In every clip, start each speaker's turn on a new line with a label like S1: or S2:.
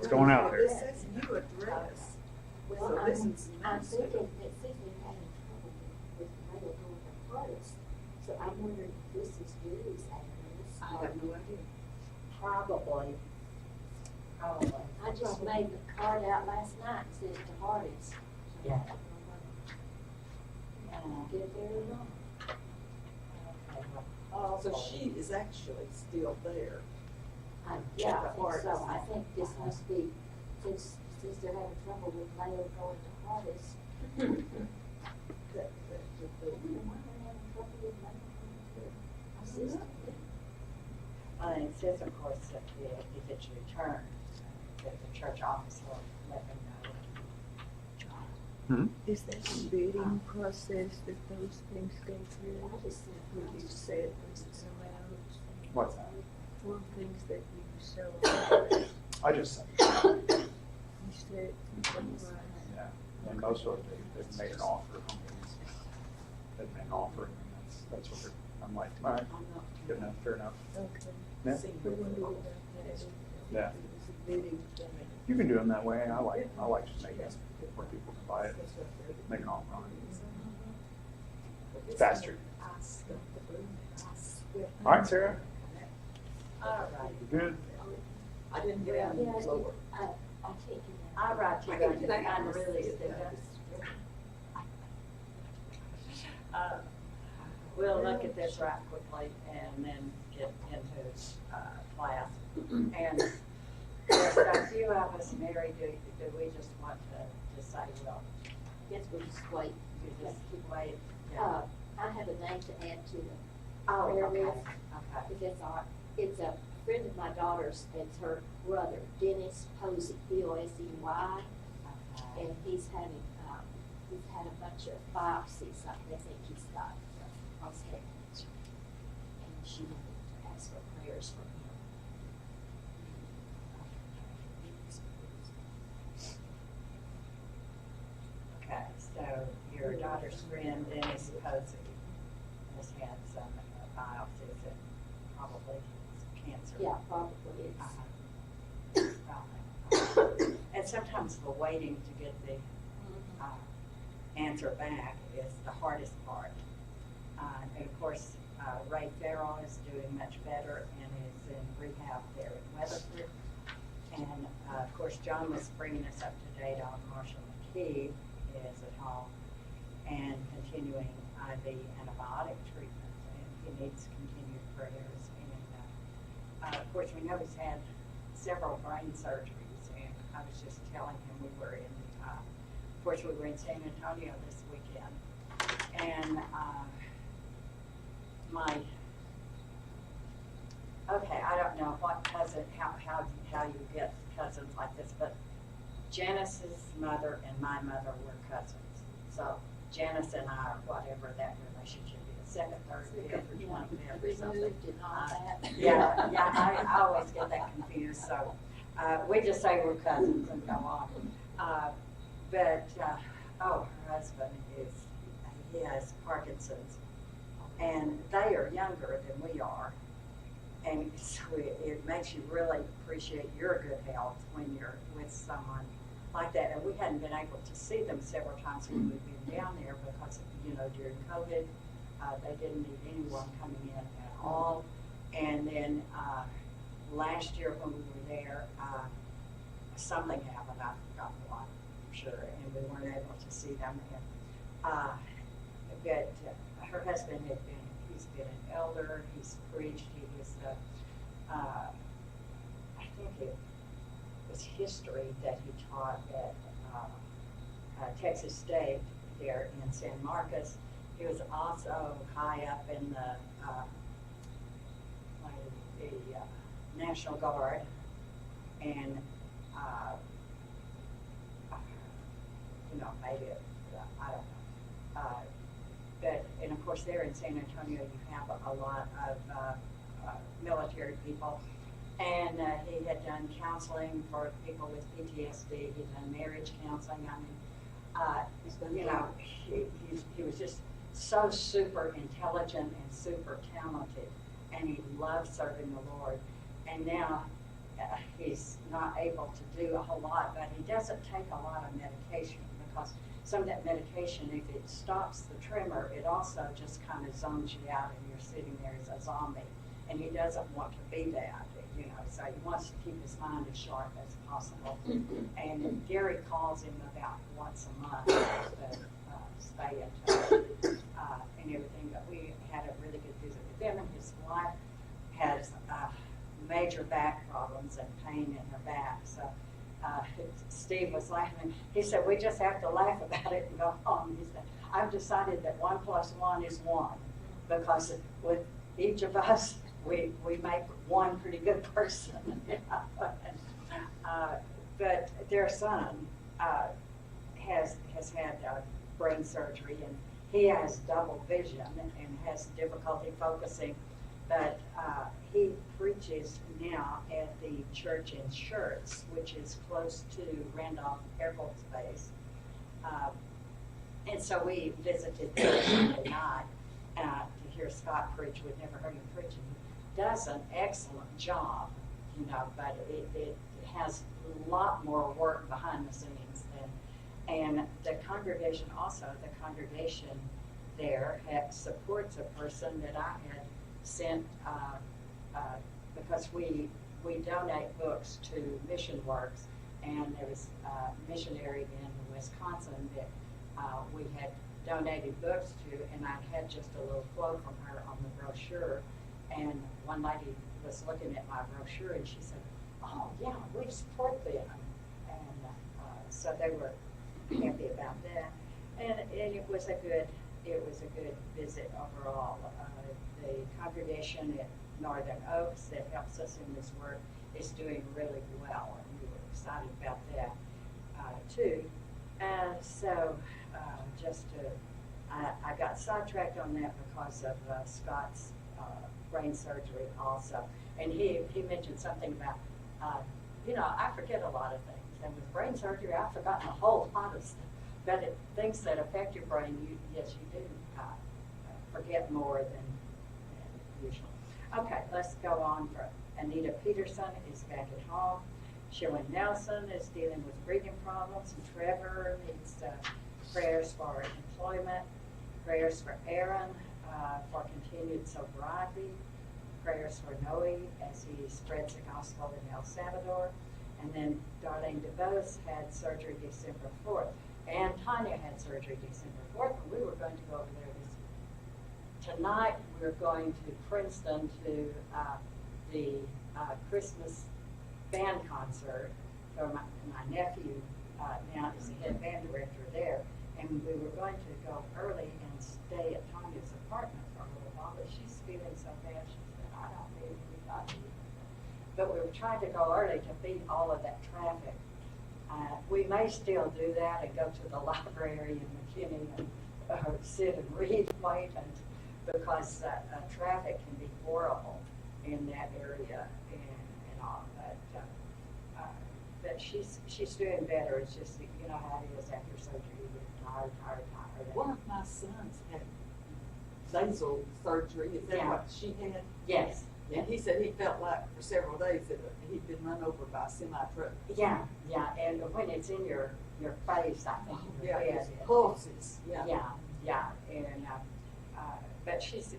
S1: What's going out there?
S2: This says new address.
S3: Well,
S2: So this is
S3: I'm
S2: nice.
S3: thinking that Susan having trouble with the mail going to Fallis. So I'm wondering if this is Gary's address.
S2: I have no idea.
S4: Probably.
S3: I just made the card out last night and sent it to Hardy's.
S4: Yeah.
S3: Get it there or not.
S2: So she is actually still there.
S3: Yeah, I think so. I think this must be, since they're having trouble with mail going to Hardy's.
S2: That
S3: Why are they having trouble with mail going to my sister?
S4: It says, of course, that if it's returned, that the church office will let them know.
S2: Is that the bidding process that those things go through?
S3: I just think
S2: When you said this is allowed,
S1: What's that?
S2: one things that you sell,
S1: I just said,
S2: you said,
S1: yeah, and most of it, they've made an offer. They've made an offer, and that's what they're, I'm like, all right, good enough, fair enough.
S2: okay.
S1: Yeah.
S2: We wondered about that.
S1: Yeah.
S2: It was a bidding thing.
S1: You can do them that way. I like just making it where people can buy it, make an offer on it. Faster. All right, Sarah,
S4: All right.
S1: you good?
S2: I didn't get out
S3: Yeah,
S2: any lower.
S3: I can't get
S4: I'll write you
S2: I
S4: guys
S2: can
S4: kind of really
S2: see
S4: stick
S2: it.
S4: up. We'll look at this right quickly and then get into class. And there's a few of us, Mary, do we just want to say, well,
S3: Guess we'll just wait.
S4: you just wait?
S3: I have a name to add to the
S4: Oh,
S3: prayer
S4: okay,
S3: list.
S4: okay.
S3: If it's our, it's a friend of my daughter's, it's her brother, Dennis Posey, Posey, and he's had a bunch of biopsies, they think he's got prostate cancer. And she wanted to ask for prayers for him.
S4: Okay, so your daughter's friend, Dennis Posey, has had some biopsies and probably some cancer.
S3: Yeah, probably it's.
S4: And sometimes the waiting to get the answer back is the hardest part. And of course, Ray Farrell is doing much better and is in rehab there in Weatherford. And of course, John was bringing us up to date on Marshall McKee is at home and continuing IV antibiotic treatment, and he needs continued prayers. And of course, we know he's had several brain surgeries, and I was just telling him we were in, of course, we were in San Antonio this weekend, and okay, I don't know what cousin, how you get cousins like this, but Janice's mother and my mother were cousins. So Janice and I are whatever that relationship is, second, third, fifth, or 25th or something.
S3: Removed and all that.
S4: Yeah, I always get that confused, so we just say we're cousins and go on. But her husband he has Parkinson's, and they are younger than we are. And so it makes you really appreciate your good health when you're with someone like that. And we hadn't been able to see them several times when we've been down there because, during COVID, they didn't need anyone coming in at all. And then last year when we were there, something happened, I forgot what, I'm sure, and we weren't able to see them. But her husband he's been an elder, he's preached, he was I think it was history that he taught at Texas State there in San Marcos. He was also high up in the National Guard, and maybe I don't know. But and of course there in San Antonio you have a lot of military people, and he had done counseling for people with PTSD. He'd done marriage counseling. He was just so super intelligent and super talented, and he loved serving the Lord. And now he's not able to do a whole lot, but he doesn't take a lot of medication because some of that medication, if it stops the tremor, it also just kind of zones you out and you're sitting there as a zombie. And he doesn't want to be that, you know, so he wants to keep his mind as sharp as possible. And Gary calls him about once a month to stay in touch and everything. But we had a really good visit with him, and his wife has major back problems and pain in her back. So Steve was laughing. He said, we just have to laugh about it and go home. He said, I've decided that 1 + 1 is 1 because with each of us, we make one pretty good person. You know? But their son has had brain surgery, and he has double vision and has difficulty focusing. But he preaches now at the church in Schertz, which is close to Randolph Air Force Base. And so we visited there Sunday night to hear Scott preach. We'd never heard him preaching. He does an excellent job, you know, but it has a lot more work behind the scenes than. And the congregation there supports a person that I had sent because we donate books to Mission Works, and there was a missionary in Wisconsin that we had donated books to, and I had just a little quote from her on the brochure, and one lady was looking at my brochure and she said, oh yeah, we support them, and so they were happy about that, and it was a good visit overall. The congregation at Northern Oaks that helps us in this work is doing really well, and we were excited about that too. So I got sidetracked on that because of Scott's brain surgery also, and he mentioned something about you know, I forget a lot of things, and with brain surgery I've forgotten a whole lot of stuff, but things that affect your brain, yes you do forget more than usual. Okay, let's go on. For Anita Peterson is back at home. Sherwin Nelson is dealing with breathing problems, and Trevor needs prayers for employment, prayers for Aaron for continued sobriety, prayers for Noe as he spreads the gospel in El Salvador, and then Darlene DeVos had surgery December 4th, and Tanya had surgery December 4th, and we were going to go over there tonight. We're going to Princeton to the Christmas band concert for my nephew now is the head band director there, and we were going to go early and stay at Tanya's apartment for a little while, but she's feeling so bad she said, I don't need anybody. But we were trying to go early to beat all of that traffic. We may still do that and go to the library in McKinney and sit and read late, and because traffic can be horrible in that area and all. But she's doing better. It's just, you know how it is after surgery. You get tired.
S5: One of my sons had basal surgery. Is that what she had?
S4: Yes.
S5: And he said he felt like for several days that he'd been run over by a semi-truck.
S4: Yeah, and when it's in your face, I think your head.
S5: It pulses.
S4: Yeah, and but she's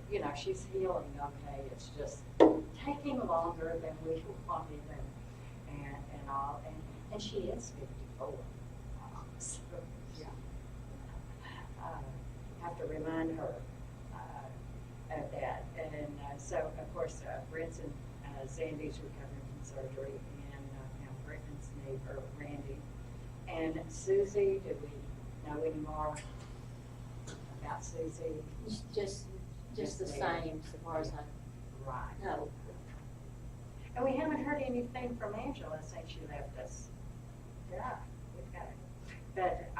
S4: healing okay. It's just taking longer than we wanted, and all, and she is 54. So yeah, have to remind her of that. And so of course Brinson Zandy's recovering from surgery, and now Griffin's neighbor Randy and Susie. Do we know any more about Susie?
S3: Just the same as far as I
S4: Right.
S3: know.
S4: And we haven't heard anything from Angela since she left us. Yeah, we've got it. But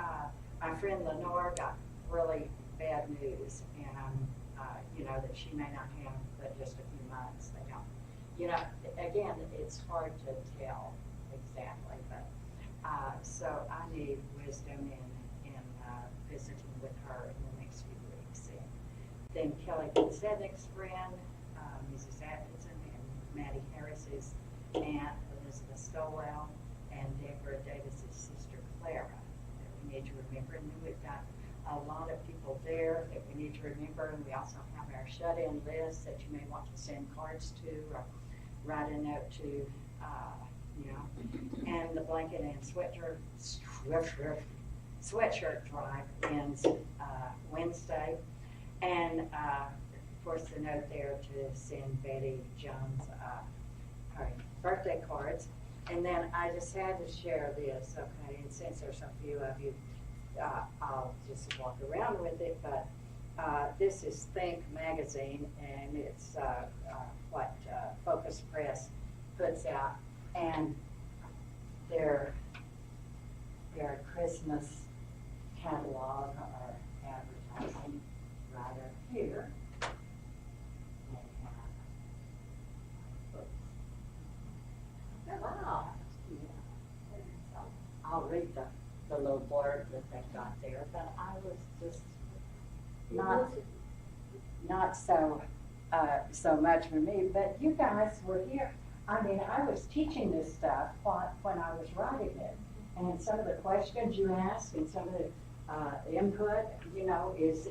S4: my friend Lenore got really bad news, and that she may not have but just a few months. They don't, again, it's hard to tell exactly, but so I need wisdom in visiting with her in the next few weeks. And then Kelly Sednick's friend, Mrs. Atkinson, and Maddie Harris's aunt, so well, and Deborah Davis's sister Clara that we need to remember. And then we've got a lot of people there that we need to remember, and we also have our shut-in list that you may want to send cards to or write a note to, you know. And the blanket and sweatshirt drive ends Wednesday. And of course the note there to send Betty Jones her birthday cards. And then I just had to share this, okay, and since there's a few of you, I'll just walk around with it, but this is Think magazine, and it's what Focus Press puts out, and their Christmas catalog or advertising right up here. They have books. Wow. Yeah. So I'll read the little blurb that they've got there, but I was just not so so much for me, but you guys were here. I mean, I was teaching this stuff when I was writing it, and some of the questions you asked and some of the input, you know, is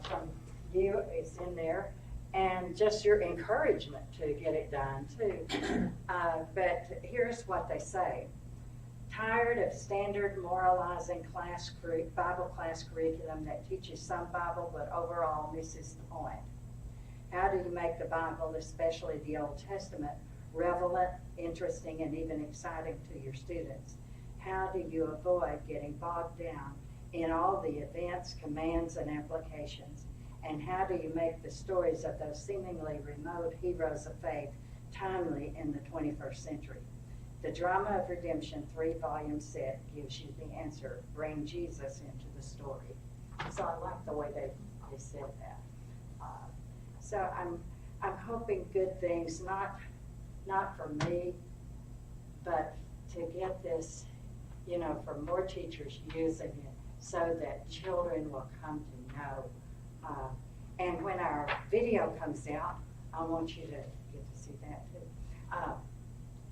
S4: from you, is in there, and just your encouragement to get it done too. But here's what they say. Tired of standard moralizing Bible class curriculum that teaches some Bible but overall misses the point? How do you make the Bible, especially the Old Testament, relevant, interesting, and even exciting to your students? How do you avoid getting bogged down in all the events, commands, and applications? And how do you make the stories of those seemingly remote heroes of faith timely in the 21st century? The Drama of Redemption 3-volume set gives you the answer. Bring Jesus into the story. So I like the way they said that. So I'm hoping good things, not for me, but to get this, you know, for more teachers using it so that children will come to know. And when our video comes out, I want you to get to see that too.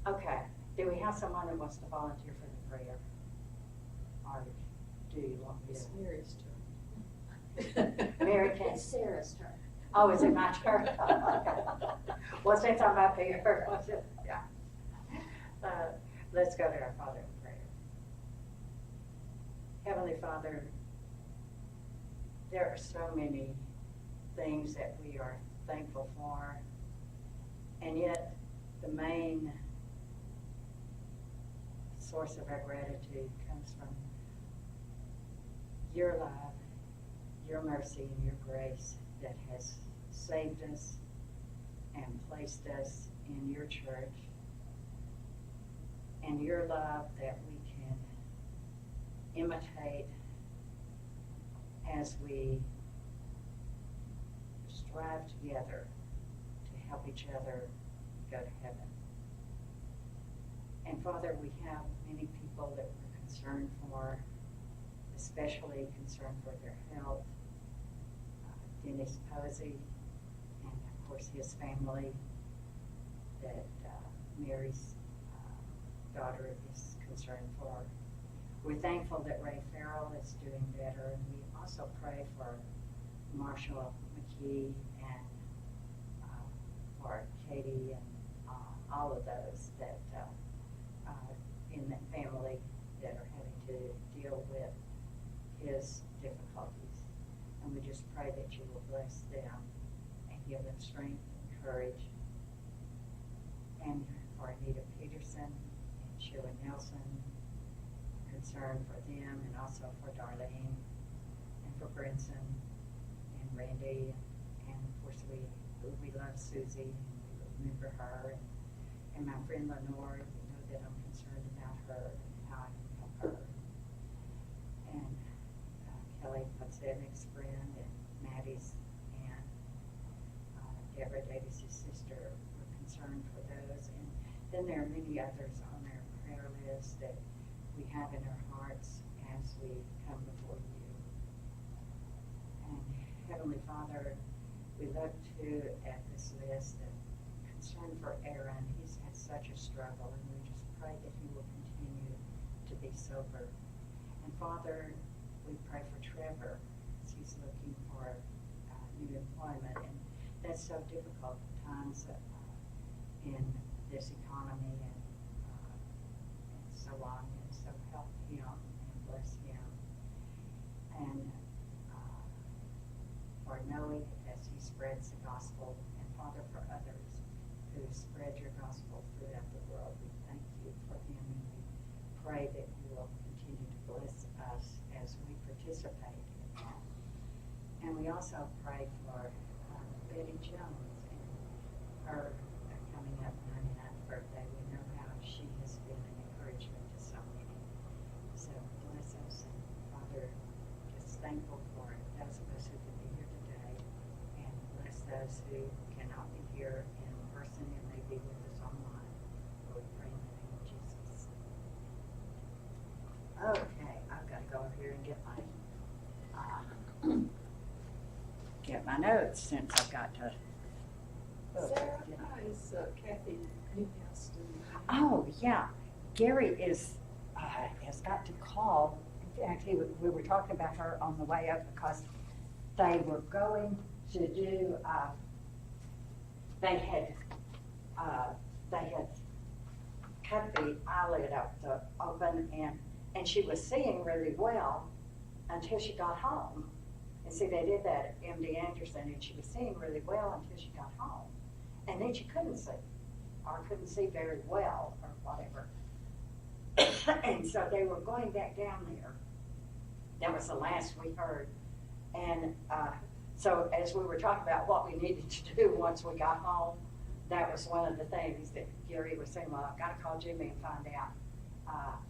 S4: Okay. Do we have someone that wants to volunteer for the prayer? Or do you want me to?
S5: It's Mary's turn.
S4: Mary can.
S3: It's Sarah's turn.
S4: Oh, is it my turn? Okay. Well, since I'm up here, yeah. Let's go to our Father in prayer. Heavenly Father, there are so many things that we are thankful for, and yet the main source of our gratitude comes from your love, your mercy, and your grace that has saved us and placed us in your church, and your love that we can imitate as we strive together to help each other go to heaven. And Father, we have many people that we're concerned for, especially concerned for their health. Dennis Posey, and of course his family, that Mary's daughter is concerned for. We're thankful that Ray Farrell is doing better, and we also pray for Marshall McKee and for Katie and all of those that in that family that are having to deal with his difficulties. And we just pray that you will bless them and give them strength and courage. And for Anita Peterson and Sheila Nelson, concern for them, and also for Darlene and for Brinson and Randy, and of course we love Susie and we remember her, and my friend Lenore, you know that I'm concerned about her and how I can help her, and Kelly Potsevnik's friend and Maddie's aunt, Deborah Davis's sister, we're concerned for those, and then there are many others on our prayer list that we have in our hearts as we come before you. And Heavenly Father, we look too at this list of concern for Aaron. He's had such a struggle, and we just pray that he will continue to be sober. And Father, we pray for Trevor as he's looking for new employment. And that's so difficult at times in this economy and so on. And so help him and bless him. And for Noe as he spreads the gospel. And Father, for others who spread your gospel throughout the world, we thank you for him, and we pray that you will continue to bless us as we participate in that. And we also pray for Betty Jones and her coming up 99th birthday. We know how she has been an encouragement to so many. So bless us, and Father, just thankful for those of us who can be here today, and bless those who cannot be here in person and may be with us online. Lord, we pray in the name of Jesus. Okay, I've got to go over here and get my notes since I've got to.
S5: Sarah, how is Kathy Newhouse doing?
S4: Oh, yeah. Gary has got to call. In fact, we were talking about her on the way up because they were going to do, they had cut the eyelid open, and she was seeing really well until she got home. And see, they did that at MD Anderson, and she was seeing really well until she got home. And then she couldn't see, or couldn't see very well, or whatever. And so they were going back down there. That was the last we heard. And so as we were talking about what we needed to do once we got home, that was one of the things that Gary was saying, well, I've got to call Jimmy and find out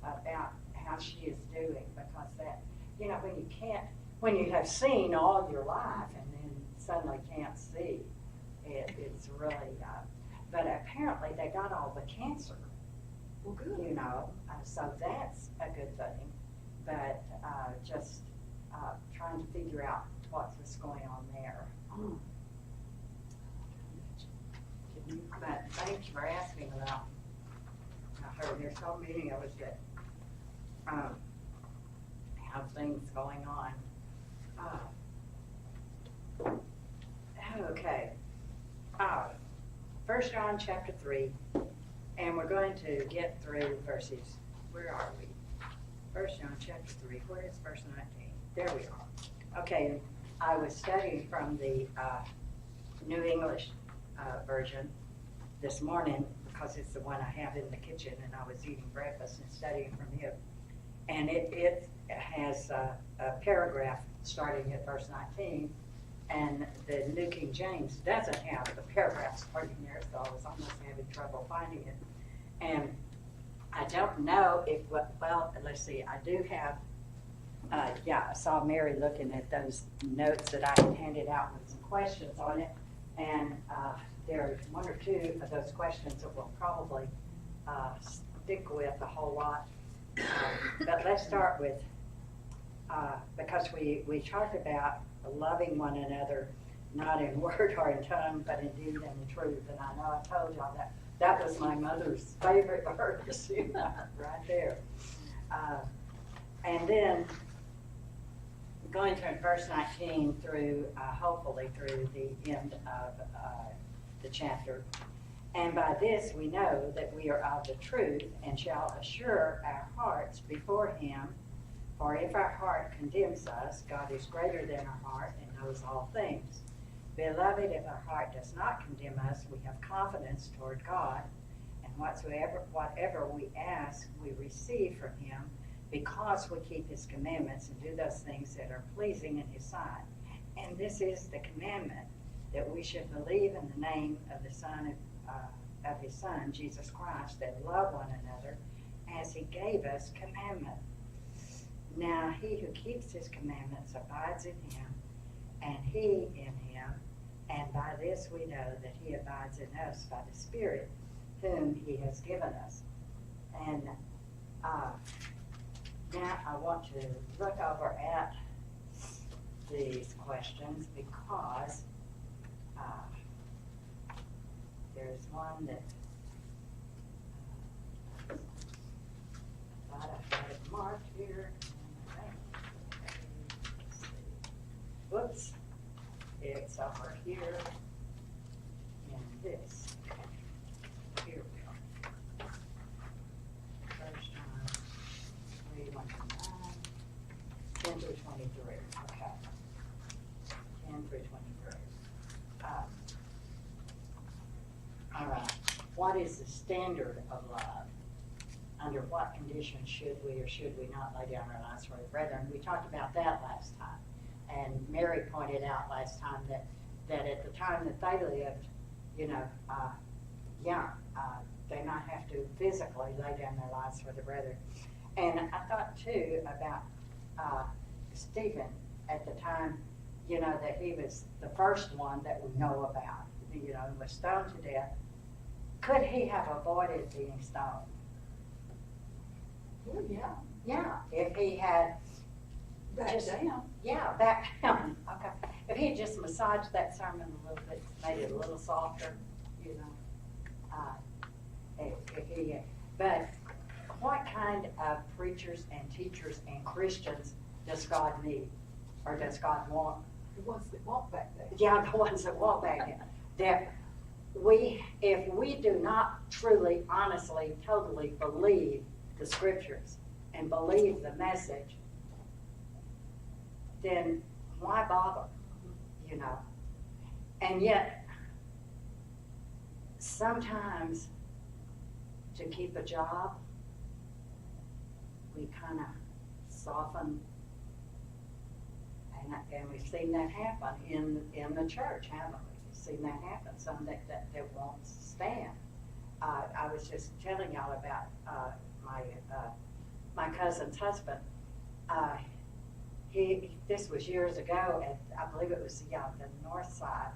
S4: about how she is doing, because that, you know, when you have seen all your life and then suddenly can't see, it's really, but apparently they got all the cancer.
S5: Well, good.
S4: You know, so that's a good thing, but just trying to figure out what was going on there.
S5: Mm.
S4: But thanks for asking about her. There's so many of us that have things going on. Okay. 1 John chapter 3, and we're going to get through verses, where are we? 1 John chapter 3, where is verse 19? There we are. Okay, I was studying from the New English version this morning because it's the one I have in the kitchen, and I was eating breakfast and studying from it. And it has a paragraph starting at verse 19, and the New King James doesn't have the paragraph starting there, so I was almost having trouble finding it. And I don't know if, well, let's see, I do have, I saw Mary looking at those notes that I had handed out with some questions on it, and there's one or two of those questions that we'll probably stick with a whole lot. But let's start with, because we talked about loving one another, not in word or in tongue, but in deed and in truth. And I know I told y'all that was my mother's favorite verse, right there. And then going from verse 19 through, hopefully through the end of the chapter. And by this we know that we are of the truth, and shall assure our hearts before him. For if our heart condemns us, God is greater than our heart and knows all things. Beloved, if our heart does not condemn us, we have confidence toward God, and whatever we ask, we receive from him, because we keep his commandments and do those things that are pleasing in his sight. And this is the commandment, that we should believe in the name of the Son of his Son, Jesus Christ, and love one another as he gave us commandment. Now he who keeps his commandments abides in him, and he in him, and by this we know that he abides in us by the Spirit whom he has given us. And now I want to look over at these questions because there's one that what is the standard of love? Under what conditions should we or should we not lay down our lives for the brethren? We talked about that last time. And Mary pointed out last time that at the time that they lived, you know, young, they might have to physically lay down their lives for the brethren. And I thought too about Stephen at the time, you know, that he was the first one that we know about, you know, and was stoned to death. Could he have avoided being stoned?
S5: Oh, yeah.
S4: Yeah, if he had
S5: Back
S4: just,
S5: down.
S4: yeah, back down. Okay. If he had just massaged that sermon a little bit, made it a little softer, you know. If he, but what kind of preachers and teachers and Christians does God need, or does God want?
S5: The ones that walk back there.
S4: Yeah, the ones that walk back in. That if we do not truly, honestly, totally believe the scriptures and believe the message, then why bother? You know? And yet, sometimes to keep a job, we kind of soften, and we've seen that happen in the church, haven't we? We've seen that happen, some that won't stand. I was just telling y'all about my cousin's husband. This was years ago, and I believe it was the North Side.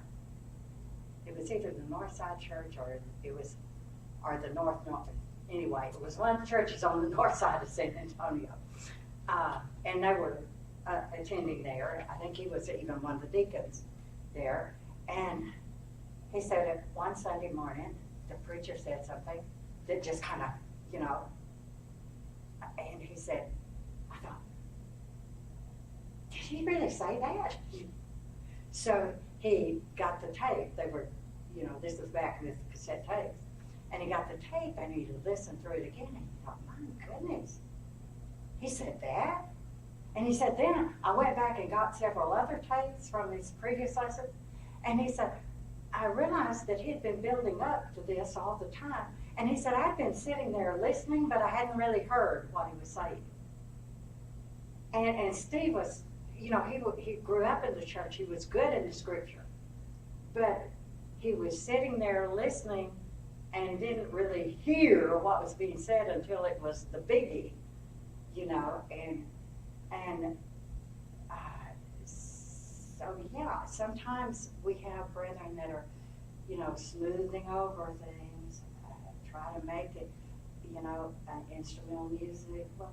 S4: It was either the North Side Church or the North. Anyway, it was one of the churches on the north side of San Antonio, and they were attending there. I think he was even one of the deacons there, and he said that one Sunday morning the preacher said something that just kind of, you know, and he said, I thought, did he really say that? So he got the tape. They were, you know, this was back with cassette tapes. And he got the tape and he listened through it again and he thought, my goodness, he said that? And he said, then I went back and got several other tapes from his previous lessons. And he said, I realized that he'd been building up to this all the time. And he said, I'd been sitting there listening, but I hadn't really heard what he was saying. And Steve was, you know, he grew up in the church. He was good in the scripture. But he was sitting there listening and didn't really hear what was being said until it was the biggie, you know, and so yeah, sometimes we have brethren that are, you know, smoothing over things, try to make it, you know, instrumental music. Well,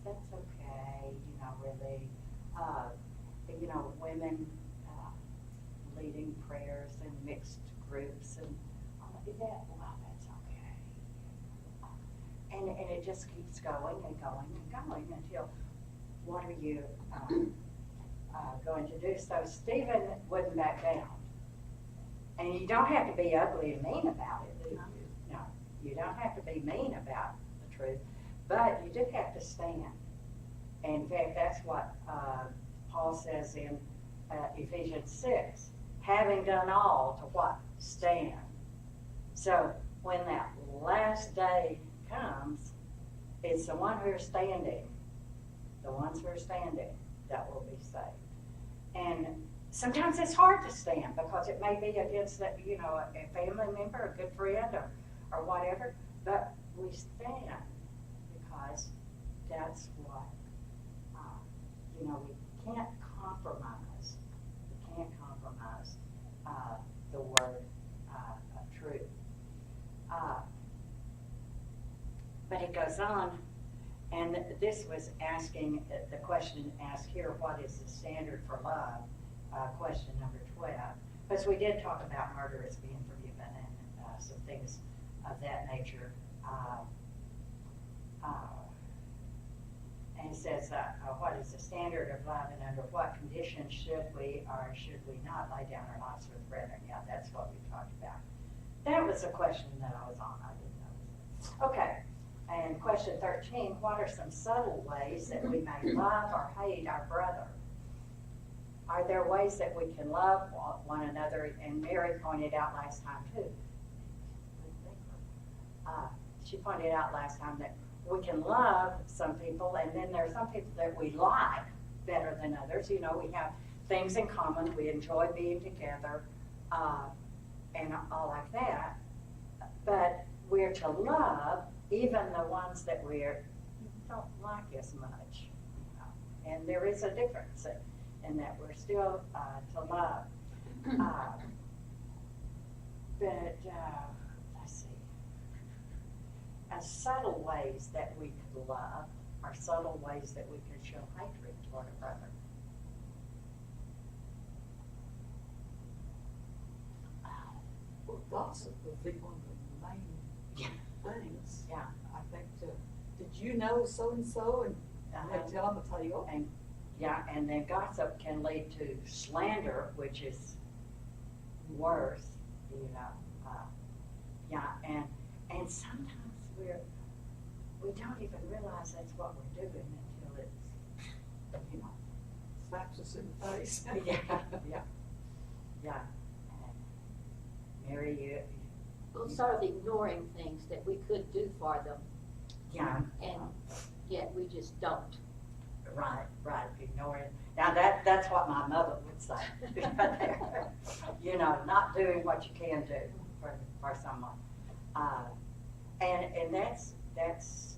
S4: that's okay, you know, really. You know, women leading prayers in mixed groups and all of that. Well, that's okay. And it just keeps going and going and going until what are you going to do? So Stephen wouldn't back down. And you don't have to be ugly and mean about it. No, you don't have to be mean about the truth, but you do have to stand. And in fact, that's what Paul says in Ephesians 6, having done all to what? Stand. So when that last day comes, it's the one who are standing, the ones who are standing, that will be saved. And sometimes it's hard to stand because it may be against that, you know, a family member, a good friend, or whatever. But we stand because that's what, you know, we can't compromise. We can't compromise the word of truth. But it goes on, and this was asking, the question asked here, what is the standard for love? Question number 12. Because we did talk about murderers being forgiven and some things of that nature. And it says, what is the standard of love and under what conditions should we or should we not lay down our lives for the brethren? Yeah, that's what we talked about. That was a question that I was on. I didn't know. Okay. And question 13, what are some subtle ways that we may love or hate our brother? Are there ways that we can love one another? And Mary pointed out last time too. she pointed out last time that we can love some people, and then there are some people that we like better than others. You know, we have things in common. We enjoy being together, and all like that. But we're to love even the ones that we don't like as much. You know? And there is a difference in that we're still to love. But let's see. Subtle ways that we could love are subtle ways that we could show hatred toward a brother.
S5: Well, gossip would be one of the main things.
S4: Yeah.
S5: I think, did you know so-and-so? And they tell them a tale.
S4: And yeah, and then gossip can lead to slander, which is worse, you know. Yeah, and sometimes we don't even realize that's what we're doing until it's, you know.
S5: Slaps us in the face.
S4: Yeah. Mary, you.
S3: Well, sort of ignoring things that we could do for them,
S4: Yeah.
S3: and yet we just don't.
S4: Right, ignore it. Now that's what my mother would say. You know, not doing what you can do for someone. And that's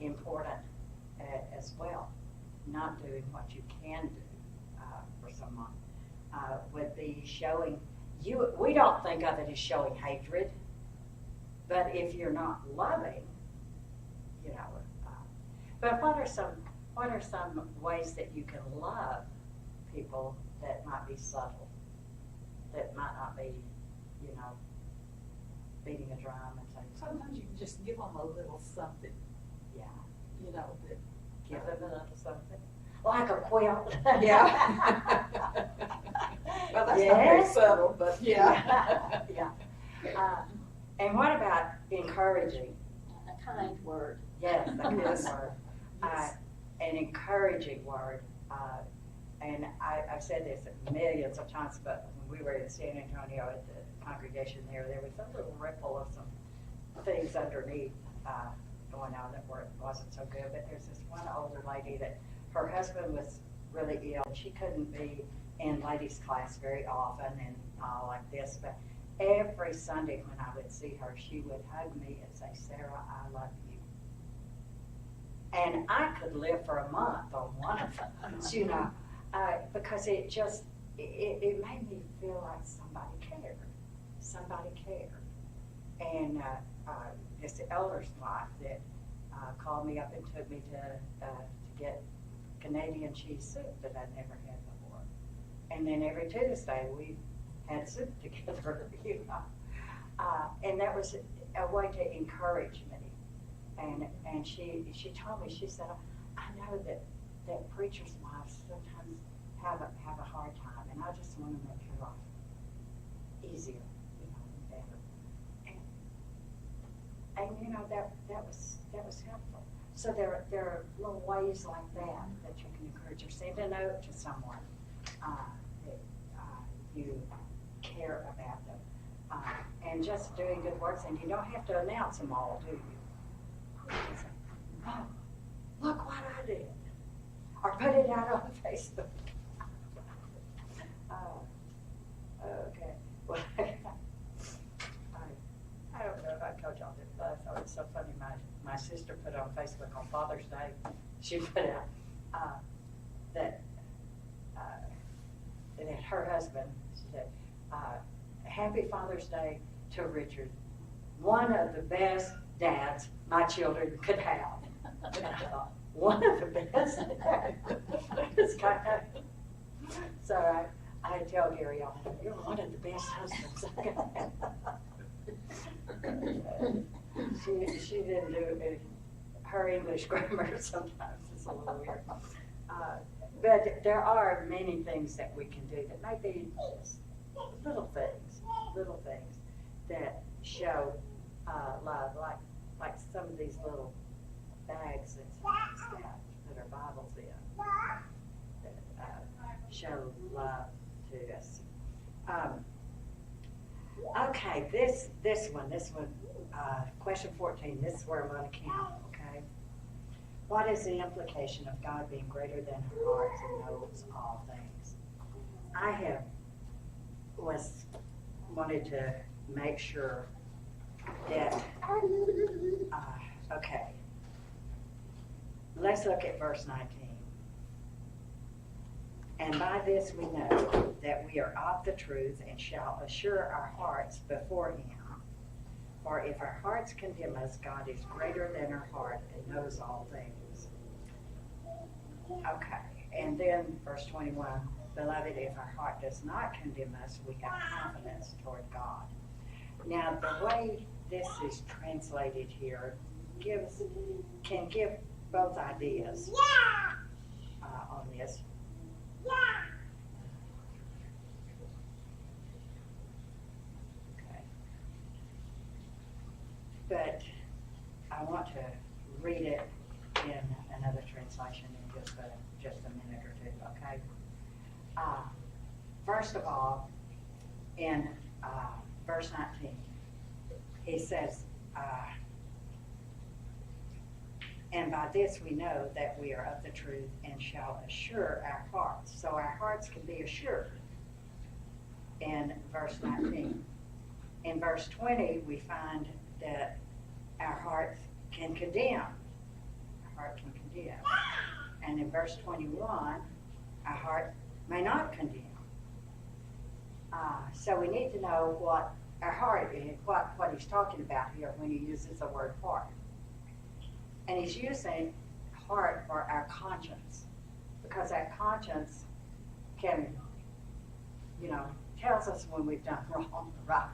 S4: important as well. Not doing what you can do for someone would be showing we don't think of it as showing hatred, but if you're not loving, you know. But what are some ways that you can love people that might be subtle, that might not be, you know, beating a drum and saying.
S5: Sometimes you can just give them a little something,
S4: Yeah.
S5: you know, that.
S4: Give them a little something. Like a quilt.
S5: Yeah. Well, that's not very subtle, but yeah.
S4: Yeah. And what about encouraging?
S3: A kind word.
S4: Yes, a kind
S5: Yes.
S4: word.
S5: Yes.
S4: An encouraging word. And I've said this millions of times, but when we were in San Antonio at the congregation there was a little ripple of some things underneath going on that wasn't so good. But there's this one older lady that her husband was really ill. She couldn't be in ladies' class very often and all like this, but every Sunday when I would see her, she would hug me and say, "Sarah, I love you." And I could live for a month on one of those, you know, because it just, it made me feel like somebody cared. Somebody cared. And this elder's wife that called me up and took me to get Canadian cheese soup that I'd never had before. And then every Tuesday we had soup together, you know. And that was a way to encourage me. And she told me, she said, I know that preachers' wives sometimes have a hard time, and I just want to make your life easier, you know, and better. And you know, that was helpful. So there are little ways like that you can encourage or send a note to someone that you care about them, and just doing good works. And you don't have to announce them all, do you? Say, "Oh, look what I did," or put it out on Facebook. Okay. Well, I don't know if I told y'all this, but I thought it was so funny. My sister put on Facebook on Father's Day. She put out that her husband, she said, "Happy Father's Day to Richard, one of the best dads my children could have." And I thought, one of the best dads. So I tell Gary, "You're one of the best husbands I could have." She didn't do it. Her English grammar sometimes is a little weird. But there are many things that we can do that may be little things that show love, like some of these little bags that are Bibles in, that show love to us. Okay, this one, question 14, this is where I'm gonna count, okay? What is the implication of God being greater than our hearts and knows all things? I wanted to make sure that, okay. Let's look at verse 19. And by this we know that we are of the truth and shall assure our hearts before him. For if our hearts condemn us, God is greater than our heart and knows all things. Okay, and then verse 21, beloved, if our heart does not condemn us, we have confidence toward God. Now, the way this is translated here can give both ideas on this. Okay. But I want to read it in another translation in just a minute or two, okay? First of all, in verse 19, he says, and by this we know that we are of the truth and shall assure our hearts. So our hearts can be assured in verse 19. In verse 20, we find that our hearts can condemn. Our heart can condemn. And in verse 21, our heart may not condemn. So we need to know what our heart is, what he's talking about here when he uses the word heart. And he's using heart for our conscience, because our conscience can, tells us when we've done wrong, right?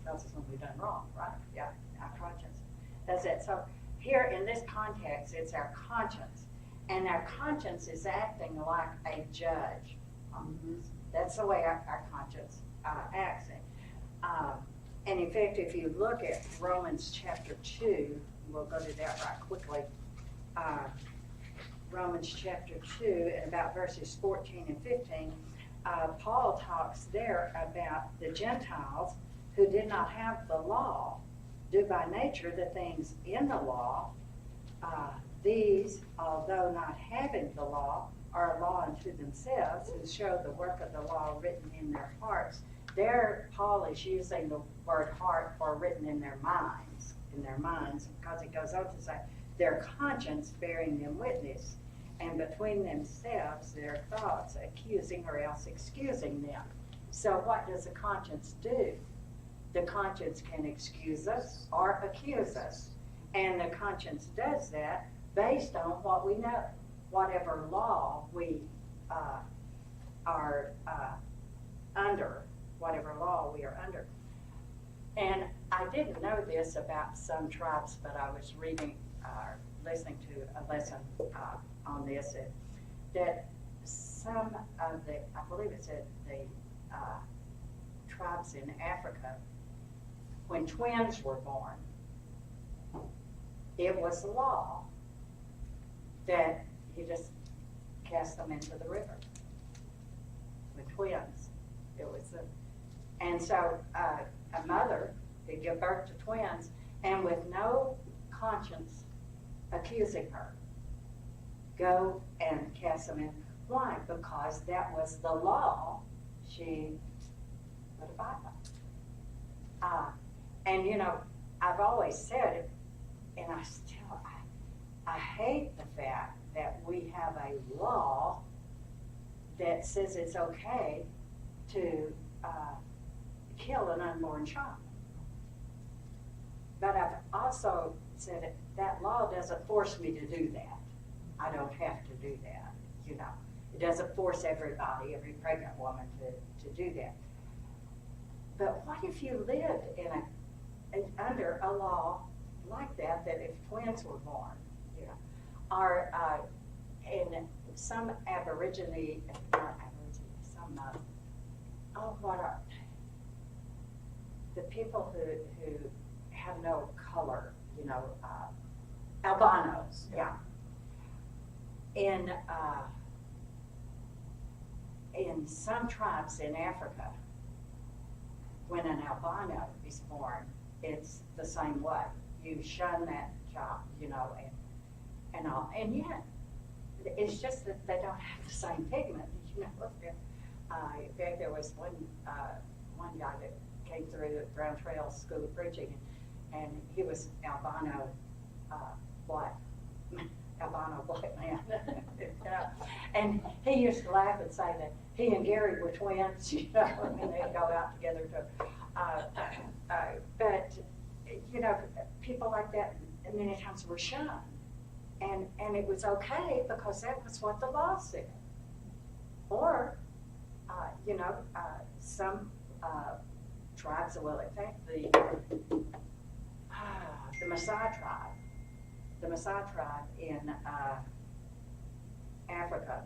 S4: Tells us when we've done wrong, right? Yeah, our conscience. That's it. So here in this context, it's our conscience. And our conscience is acting like a judge. That's the way our conscience acts. And in fact, if you look at Romans chapter 2, we'll go to that right quickly. Romans chapter 2, and about verses 14 and 15, Paul talks there about the Gentiles who did not have the law, do by nature the things in the law. These, although not having the law, are a law unto themselves, who show the work of the law written in their hearts. There, Paul is using the word heart for written in their minds, because it goes on to say, their conscience bearing them witness, and between themselves their thoughts accusing or else excusing them. So what does the conscience do? The conscience can excuse us or accuse us. And the conscience does that based on what we know, whatever law we are under, whatever law we are under. And I didn't know this about some tribes, but I was reading, listening to a lesson on this, that some of the, I believe it's the tribes in Africa, when twins were born, it was the law that you just cast them into the river with twins. It was and so a mother could give birth to twins, and with no conscience accusing her, go and cast them in. Why? Because that was the law she would abide by. And I've always said it, and I hate the fact that we have a law that says it's okay to kill an unborn child. But I've also said that law doesn't force me to do that. I don't have to do that, It doesn't force everybody, every pregnant woman to do that. But what if you lived under a law like that if twins were born, or in some the people who have no color, albinos, yeah. In some tribes in Africa, when an albino is born, it's the same way. You shun that child, you know, and all. And yet, it's just that they don't have the same pigment, you know. There was one guy that came through the Brown Trail School of Preaching, and he was albino black. Albino black man. Yeah. And he used to laugh and say that he and Gary were twins, you know, and they'd go out together to, but, you know, people like that many times were shunned. And it was okay because that was what the law said. Or, you know, some tribes, well, in fact, the Maasai tribe. The Maasai tribe in Africa,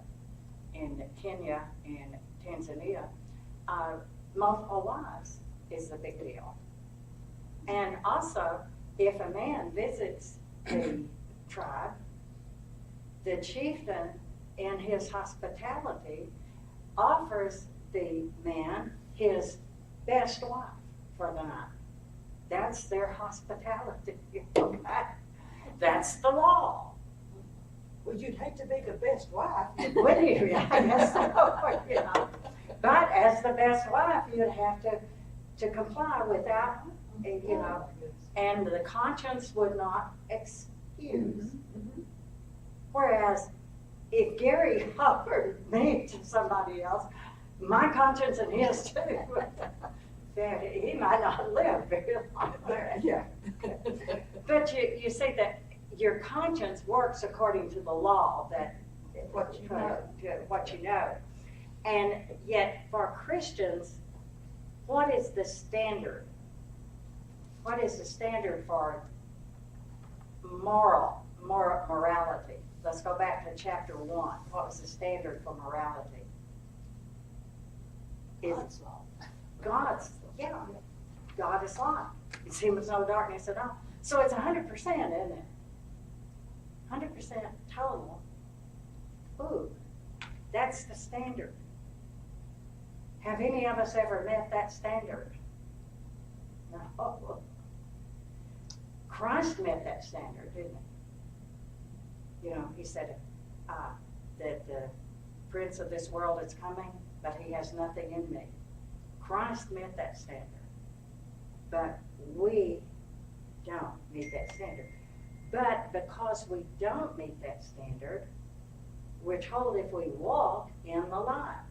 S4: in Kenya, and Tanzania, multiple wives is a big deal. And also, if a man visits the tribe, the chieftain in his hospitality offers the man his best wife for the night. That's their hospitality. Okay? That's the law.
S5: Well, you'd hate to be the best wife.
S4: Would you? I guess so, you know. But as the best wife, you'd have to comply without, you know, and the conscience would not excuse. Whereas if Gary offered me to somebody else, my conscience and his too, that he might not live very long.
S5: Yeah.
S4: But you see that your conscience works according to the law, that
S5: What you know.
S4: what you know. And yet for Christians, what is the standard? What is the standard for morality? Let's go back to chapter 1. What was the standard for morality?
S5: God's law.
S4: God's, yeah. God is light. In him was no darkness at all. So it's 100%, isn't it? 100% total. Ooh, that's the standard. Have any of us ever met that standard? No. Christ met that standard, didn't he? You know, he said that the prince of this world is coming, but he has nothing in me. Christ met that standard. But we don't meet that standard. But because we don't meet that standard, we're told if we walk in the light,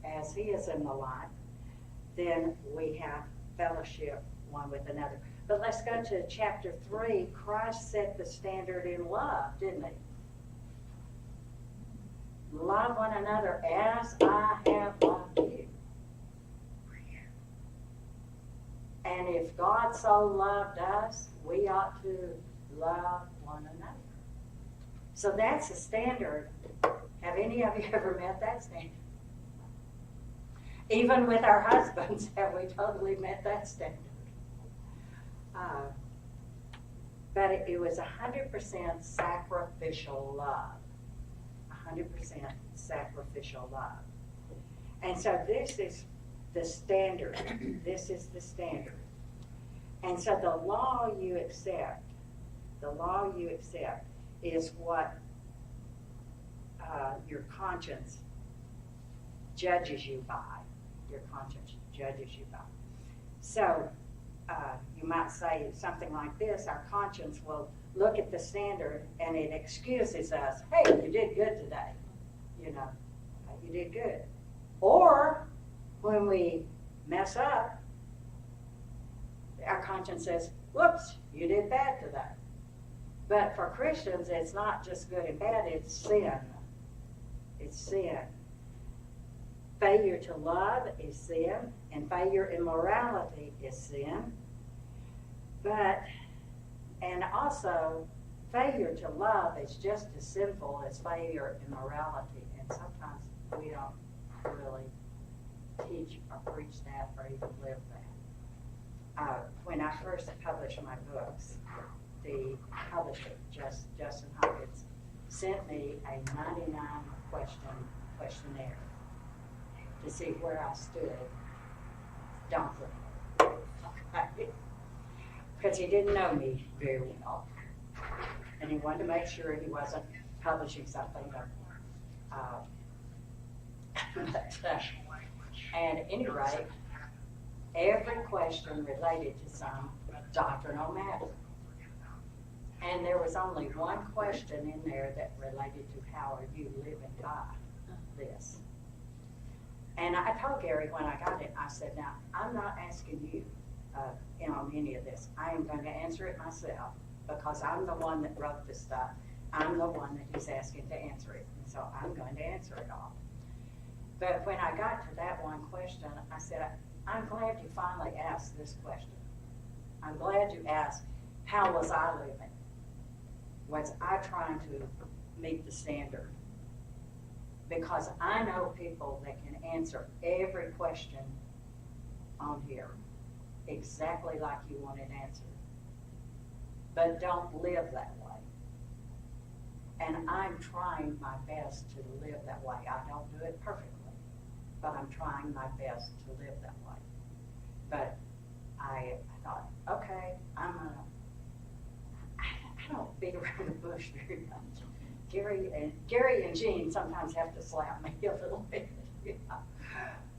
S4: as he is in the light, then we have fellowship one with another. But let's go to chapter 3. Christ set the standard in love, didn't he? Love one another as I have loved you. And if God so loved us, we ought to love one another. So that's the standard. Have any of you ever met that standard? Even with our husbands, have we totally met that standard? But it was 100% sacrificial love. 100% sacrificial love. And so this is the standard. This is the standard. And so the law you accept is what your conscience judges you by. Your conscience judges you by. So you might say something like this: our conscience will look at the standard and it excuses us. Hey, you did good today. You know, you did good. Or when we mess up, our conscience says, whoops, you did bad today. But for Christians, it's not just good and bad, it's sin. It's sin. Failure to love is sin, and failure in morality is sin. And also, failure to love is just as sinful as failure in morality. And sometimes we don't really teach or preach that or even live that. When I first published my books, the publisher, Justin Hopkins, sent me a 99-question questionnaire to see where I stood doctrinally. Because he didn't know me very well. And he wanted to make sure he wasn't publishing something that, and at any rate, every question related to some doctrinal matter. And there was only one question in there that related to how are you living by this. And I told Gary when I got it, I said, now, I'm not asking you on any of this. I am going to answer it myself because I'm the one that wrote this stuff. I'm the one that he's asking to answer it. And so I'm going to answer it all. But when I got to that one question, I said, I'm glad you finally asked this question. I'm glad you asked, how was I living? Was I trying to meet the standard? Because I know people that can answer every question on here exactly like you want it answered, but don't live that way. And I'm trying my best to live that way. I don't do it perfectly, but I'm trying my best to live that way. But I thought, okay, I don't beat around the bush very much. Gary and Jean sometimes have to slap me a little bit.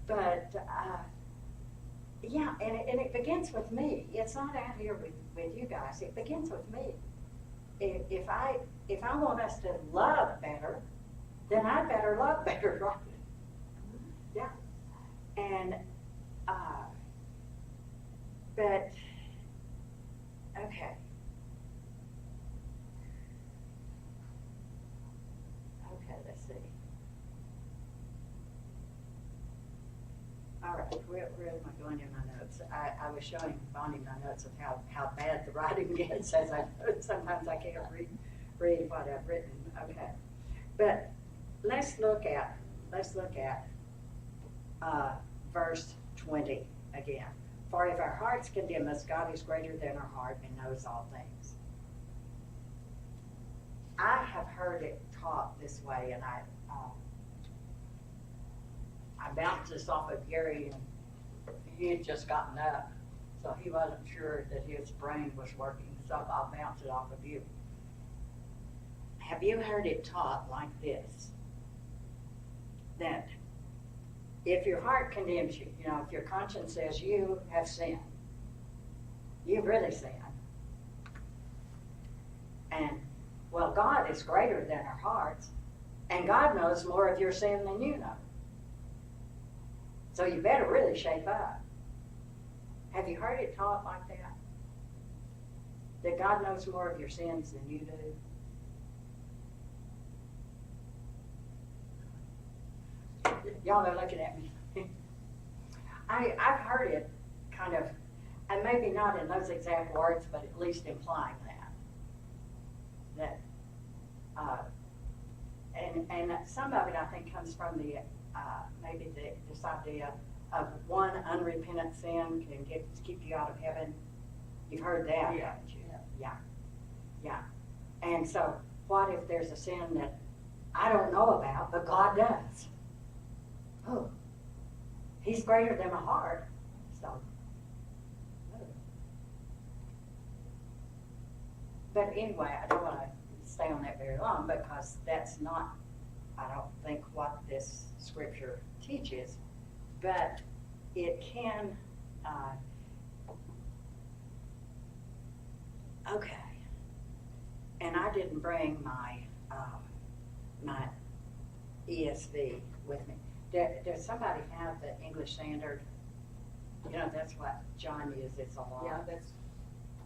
S4: But yeah, and it begins with me. It's not out here with you guys. It begins with me. If I want us to love better, then I better love better, right? Yeah. And but okay. Let's see. All right, where am I going in my notes? I was showing Bonnie my notes of how bad the writing gets as I sometimes I can't read what I've written. Okay, but let's look at verse 20 again. For if our hearts condemn us, God is greater than our heart and knows all things. I have heard it taught this way, and I bounced this off of Gary, and he had just gotten up, so he wasn't sure that his brain was working, so I'll bounce it off of you. Have you heard it taught like this? That if your heart condemns you, if your conscience says you have sinned, you've really sinned, and well, God is greater than our hearts, and God knows more of your sin than you know. So you better really shape up. Have you heard it taught like that? That God knows more of your sins than you do? Y'all are looking at me. I've heard it kind of, and maybe not in those exact words, but at least implying that. And some of it I think comes from the maybe this idea of one unrepentant sin can keep you out of heaven. You've heard that, haven't you? Yeah. And so what if there's a sin that I don't know about, but God does? Oh, He's greater than my heart. So. But anyway, I don't want to stay on that very long because that's not, I don't think, what this scripture teaches, but it can, okay. And I didn't bring my my ESV with me. Does somebody have the English Standard? That's what John uses a lot.
S5: Yeah, that's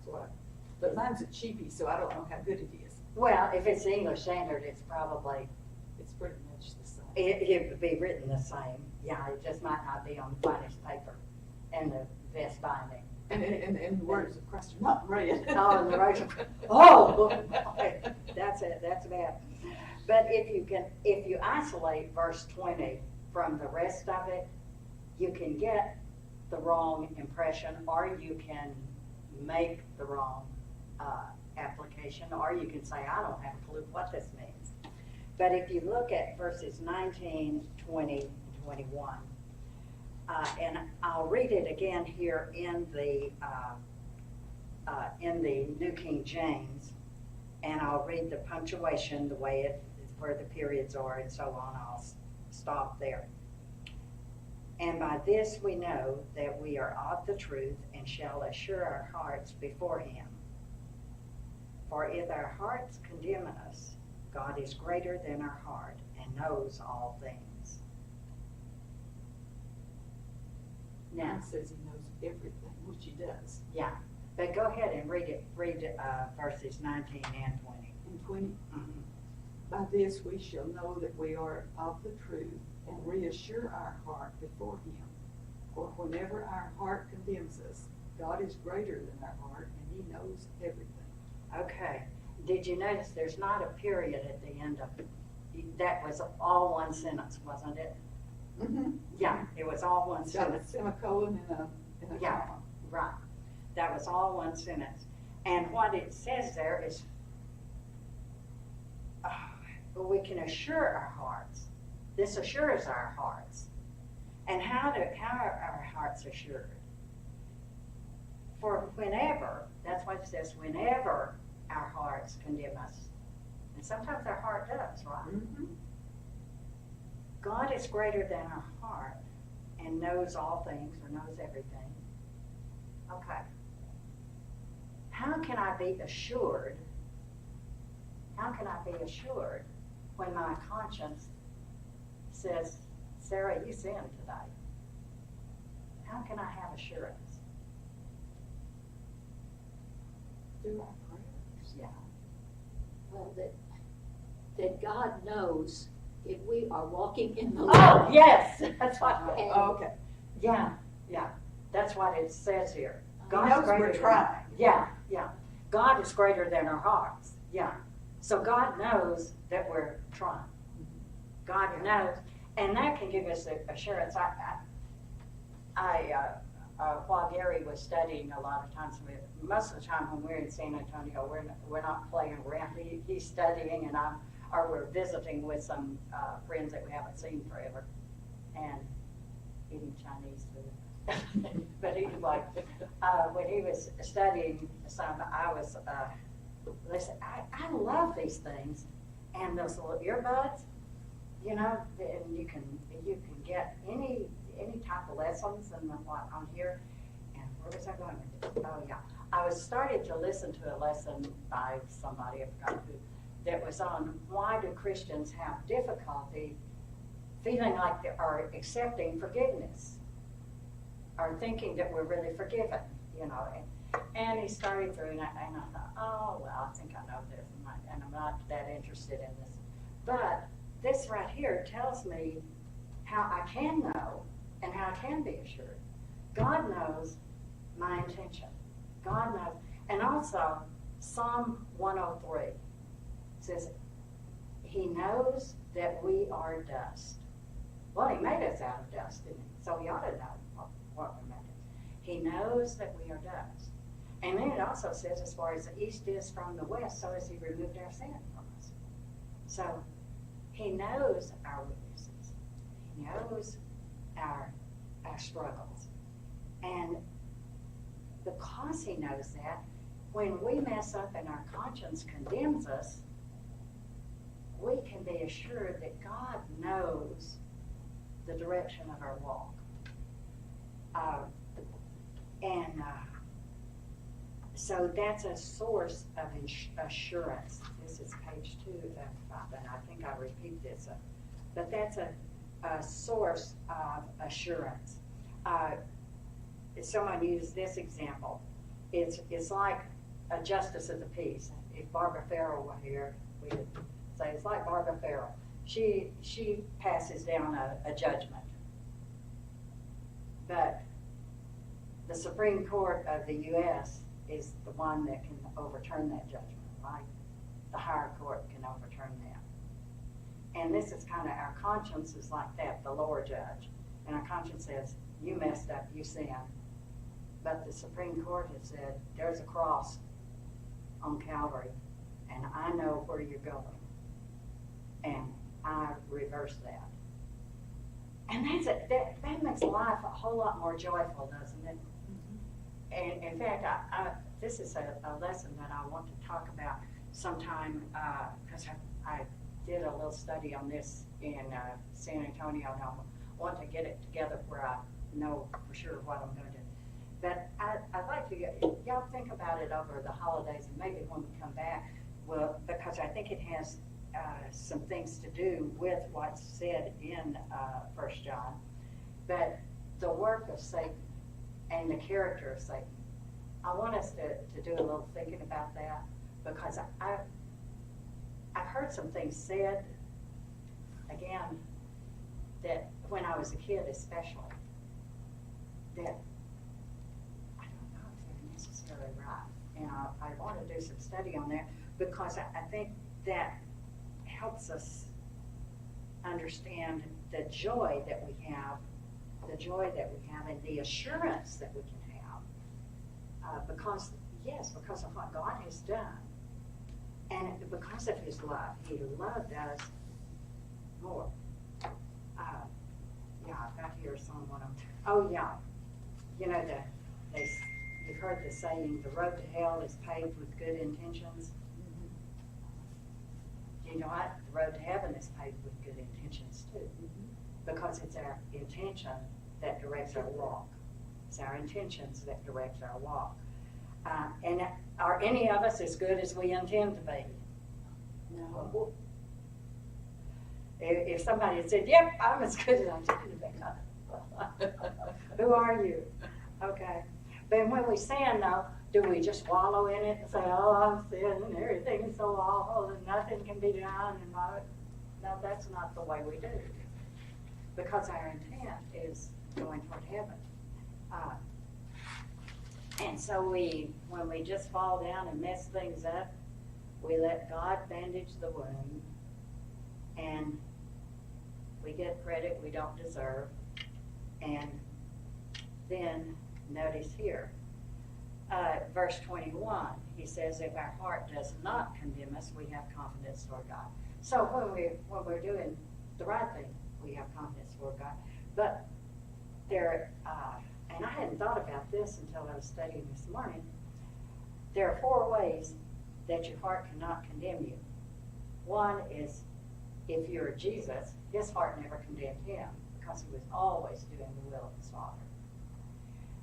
S5: what. But mine's a cheapie, so I don't know how good it is.
S4: Well, if it's the English Standard, it's probably,
S5: It's pretty much the same.
S4: it would be written the same. Yeah, it just might not be on the finest paper and the best binding.
S5: And the words of Christ are not red.
S4: Oh, and the words of, oh, that's it, that's bad. But if you isolate verse 20 from the rest of it, you can get the wrong impression, or you can make the wrong application, or you can say, I don't have a clue what this means. But if you look at verses 19, 20, and 21, And I'll read it again here in the New King James, and I'll read the punctuation the way where the periods are and so on. I'll stop there. And by this we know that we are of the truth and shall assure our hearts before him. For if our hearts condemn us, God is greater than our heart and knows all things. Now,
S5: God says he knows everything, which he does.
S4: yeah, but go ahead and read verses 19 and 20.
S5: And 20,
S4: Mhm.
S5: by this we shall know that we are of the truth and reassure our heart before him. For whenever our heart condemns us, God is greater than our heart and he knows everything.
S4: Okay, did you notice there's not a period at the end of it? That was all one sentence, wasn't it?
S5: Mm-hmm.
S4: Yeah, it was all one
S5: It's got a
S4: sentence.
S5: semicolon and a
S4: Yeah.
S5: comma.
S4: Right, that was all one sentence. And what it says there is, we can assure our hearts. This assures our hearts. And how are our hearts assured? For whenever, that's what it says, whenever our hearts condemn us. And sometimes our heart does, right?
S5: Mm-hmm.
S4: God is greater than our heart and knows all things or knows everything. Okay. How can I be assured? How can I be assured when my conscience says, Sarah, you sinned today? How can I have assurance?
S5: Through our prayers.
S4: Yeah.
S3: Well, that God knows if we are walking in the
S4: Oh,
S3: light.
S4: yes, that's what,
S3: And-
S5: Oh, okay.
S4: yeah, that's what it says here.
S5: He
S4: God's
S5: knows
S4: greater
S5: we're
S4: than-
S5: trying.
S4: Yeah. God is greater than our hearts. Yeah. So God knows that we're trying. God knows, and that can give us assurance. While Gary was studying, a lot of times, most of the time when we're in San Antonio, we're not playing around. He's studying, and or we're visiting with some friends that we haven't seen forever, and eating Chinese food. But anyway, when he was studying some, I was listen. I love these things, and those little earbuds, you know, and you can get any type of lessons and what on here. And where was I going with this? Oh yeah, I was starting to listen to a lesson by somebody, I forgot who, that was on why do Christians have difficulty feeling like they are accepting forgiveness, or thinking that we're really forgiven, you know. And he started through, and I thought, oh, well, I think I know this, and I'm not that interested in this. But this right here tells me how I can know and how I can be assured. God knows my intention. God knows. And also, Psalm 103 says, he knows that we are dust. Well, he made us out of dust, didn't he? So he ought to know what we're made of. He knows that we are dust. And then it also says, as far as the east is from the west, so has he removed our sin from us. So he knows our weaknesses. He knows our struggles. And because he knows that, when we mess up and our conscience condemns us, we can be assured that God knows the direction of our walk. So that's a source of assurance. This is page 2 of 5, and I think I repeat this. But that's a source of assurance. Someone used this example. It's like a justice of the peace. If Barbara Farrell were here, we would say it's like Barbara Farrell. She passes down a judgment. But the Supreme Court of the U.S. is the one that can overturn that judgment, right? The higher court can overturn that. And this is kind of, our conscience is like that, the lower judge. And our conscience says, you messed up, you sinned. But the Supreme Court has said, there's a cross on Calvary, and I know where you're going. And I reverse that. And that makes life a whole lot more joyful, doesn't it? And in fact, this is a lesson that I want to talk about sometime, because I did a little study on this in San Antonio, and I want to get it together where I know for sure what I'm going to do. But I'd like to y'all think about it over the holidays, and maybe when we come back, well, because I think it has some things to do with what's said in 1 John. But the work of Satan and the character of Satan, I want us to do a little thinking about that, because I've heard some things said, again, that when I was a kid especially, that I don't know if they're necessarily right. And I want to do some study on that, because I think that helps us understand the joy that we have, and the assurance that we can have. Because of what God has done, and because of His love. He loved us more. Yeah, I've got here some one of them. Oh yeah, you know you've heard the saying, the road to hell is paved with good intentions. You know what? The road to heaven is paved with good intentions too, because it's our intention that directs our walk. It's our intentions that direct our walk. And are any of us as good as we intend to be? No. If somebody had said, "Yep, I'm as good as I intend to be," who are you? Okay. But when we sin, though, do we just wallow in it and say, "Oh, I'm sinning and everything is so awful and nothing can be done"? And no, that's not the way we do. Because our intent is going toward heaven. And so when we just fall down and mess things up, we let God bandage the wound, and we get credit we don't deserve. And then notice here, verse 21, he says, if our heart does not condemn us, we have confidence toward God. So when we're doing the right thing, we have confidence toward God. But there, and I hadn't thought about this until I was studying this morning, there are 4 ways that your heart cannot condemn you. One is, if you're Jesus, his heart never condemned him, because he was always doing the will of his Father.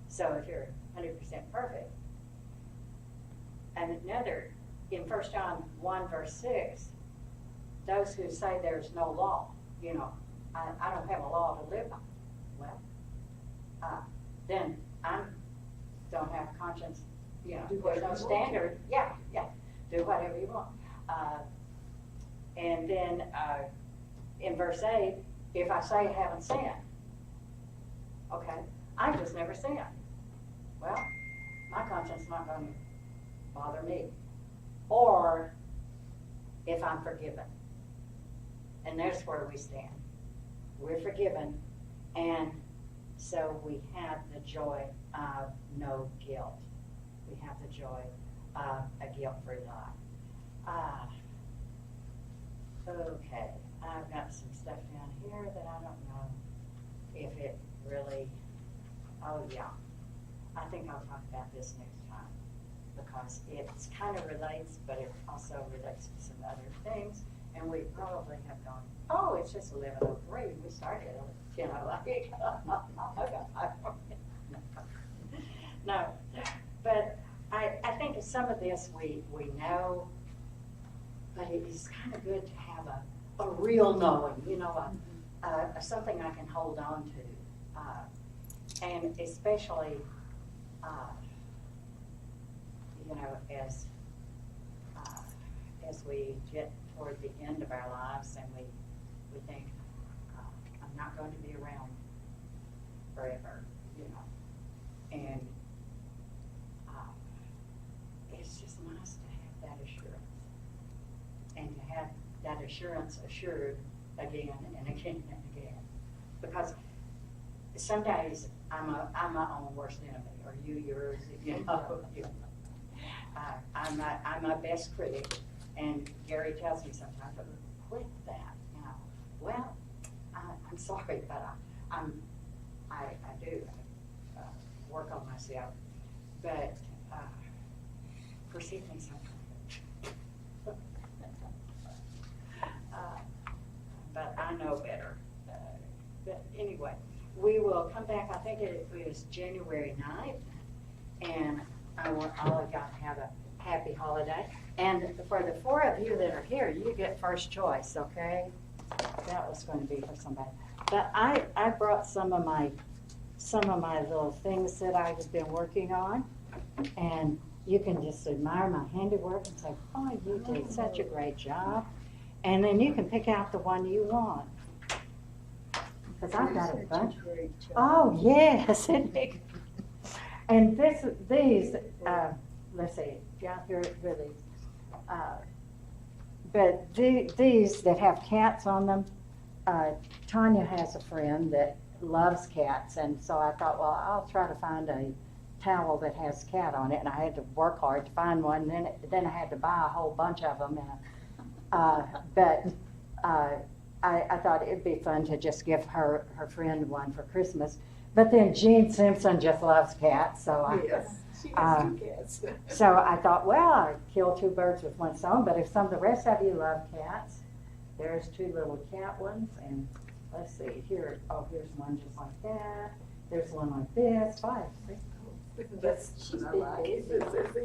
S4: So if you're 100% perfect. And another, in 1 John 1 verse 6, those who say there's no law, I don't have a law to live by. Well, then I don't have conscience, there's no standard. Yeah, do whatever you want. And then in verse 8, if I say I haven't sinned, okay, I just never sinned. Well, my conscience is not going to bother me. Or if I'm forgiven. And there's where we stand. We're forgiven, and so we have the joy of no guilt. We have the joy of a guilt-free life. Okay, I've got some stuff down here that I don't know if it really, oh yeah. I think I'll talk about this next time, because it kind of relates, but it also relates to some other things. And we probably have gone, oh, it's just 11:03. We started at 10:00. No, but I think some of this we know, but it is kind of good to have a real knowing, something I can hold on to, and especially, as we get toward the end of our lives, and we think, I'm not going to be around forever, and it's just nice to have that assurance, and to have that assurance assured again and again and again, because some days I'm my own worst enemy, or yours, I'm my best critic. And Gary tells me sometimes, quit that. Well, I'm sorry, but I do work on myself, but perceiving something. But I know better. But anyway, we will come back, I think it was January 9th, and I want all of y'all to have a happy holiday. And for the 4 of you that are here, you get first choice, okay? That was going to be for somebody. But I brought some of my little things that I've been working on, and you can just admire my handiwork and say, oh, you did such a great job. And then you can pick out the one you want. Because I've got a bunch. Oh, yes. And these, let's see, y'all hear really. But these that have cats on them, Tanya has a friend that loves cats, and so I thought, well, I'll try to find a towel that has cat on it, and I had to work hard to find one. Then I had to buy a whole bunch of them, but I thought it'd be fun to just give her friend one for Christmas. But then Jean Simpson just loves cats, so
S5: She has 2 cats.
S4: so I thought, well, I'd kill 2 birds with one stone. But if some of the rest of you love cats, there's 2 little cat ones, and let's see here. Oh, here's one just like that. There's one like this. 5.
S5: She's been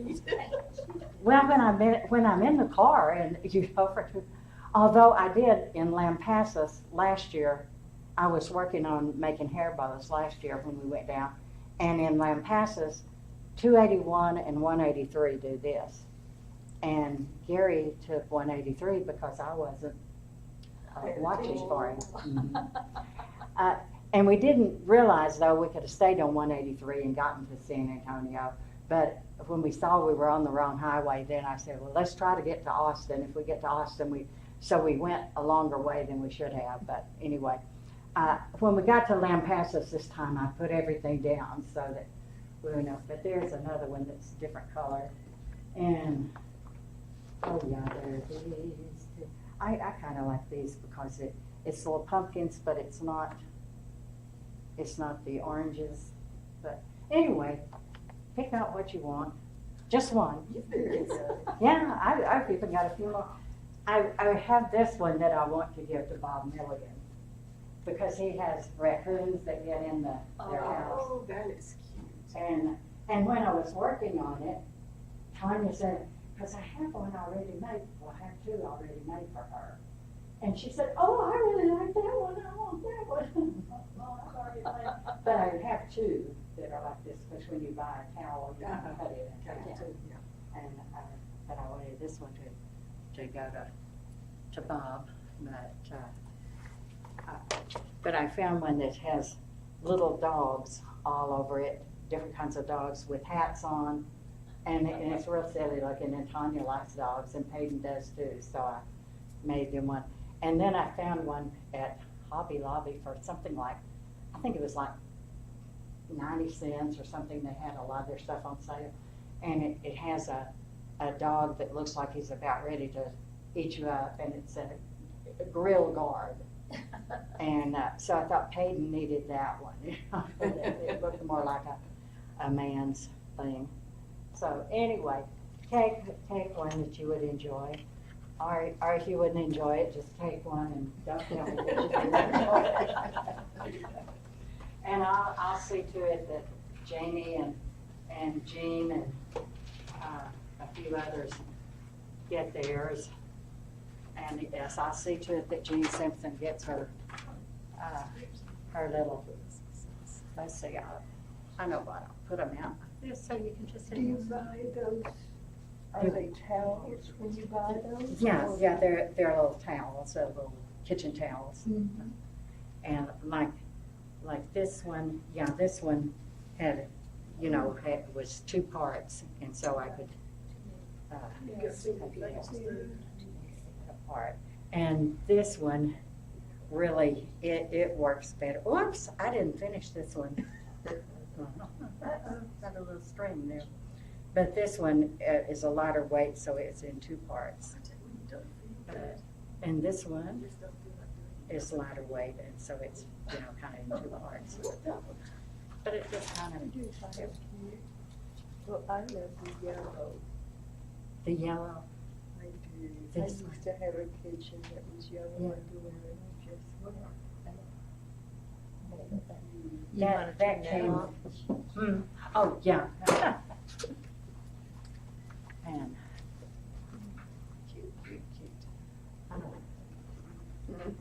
S5: busy.
S4: Well, when I'm in the car and although I did in Lampasas last year, I was working on making hair bows last year when we went down, and in Lampasas, 281 and 183 do this, and Gary took 183 because I wasn't watching for him. Mm-hmm. And we didn't realize, though, we could have stayed on 183 and gotten to San Antonio. But when we saw we were on the wrong highway, then I said, well, let's try to get to Austin. If we get to Austin, so we went a longer way than we should have. But anyway, when we got to Lampasas this time, I put everything down so that we would know. But there's another one that's a different color. And, oh, yeah, there are these two. I kind of like these because it's little pumpkins, but it's not the oranges. But anyway, pick out what you want. Just one. Yeah, I've even got a few more. I have this one that I want to give to Bob Milligan because he has raccoons that get in their house.
S5: Oh, that is cute.
S4: And when I was working on it, Tanya said, because I have one already made, well, I have 2 already made for her. And she said, oh, I really like that one, I want that one. Well, I've already made. But I have 2 that are like this, because when you buy a towel, you can cut it in half. And, but I wanted this one to go to Bob, but I found one that has little dogs all over it, different kinds of dogs with hats on, and it's real silly looking, and Tanya likes dogs, and Peyton does too, so I made them one. And then I found one at Hobby Lobby for something like, I think it was like 90 cents or something. They had a lot of their stuff on sale, and it has a dog that looks like he's about ready to eat you up, and it's a grill guard. And so I thought Peyton needed that one. It looked more like a man's thing. So anyway, take one that you would enjoy. Or if you wouldn't enjoy it, just take one and don't tell me that you didn't enjoy it. And I'll see to it that Jamie and Jean and a few others get theirs. And yes, I'll see to it that Jean Simpson gets her little, let's see, I know what, I'll put them out like this so you can just see
S2: Do you
S4: them.
S2: buy those? Are they towels when you buy those?
S4: Yeah, they're little towels, little kitchen towels.
S2: Mm-hmm.
S4: And like this one, this one had, was 2 parts, and so I could apart. And this one really it works better. Oops, I didn't finish this one. Got a little string there. But this one is a lighter weight, so it's in 2 parts. And this one, is lighter weighted, so it's, you know, kind of in two parts. But it just kind
S2: I
S4: of,
S2: do find it cute. Well, I love the yellow.
S4: the yellow,
S2: I do. I
S4: This
S2: used to have a kitchen that was yellow
S4: Yeah.
S2: underwear and I just went.
S4: that came, oh, yeah. Man. Cute, cute, cute. I don't know.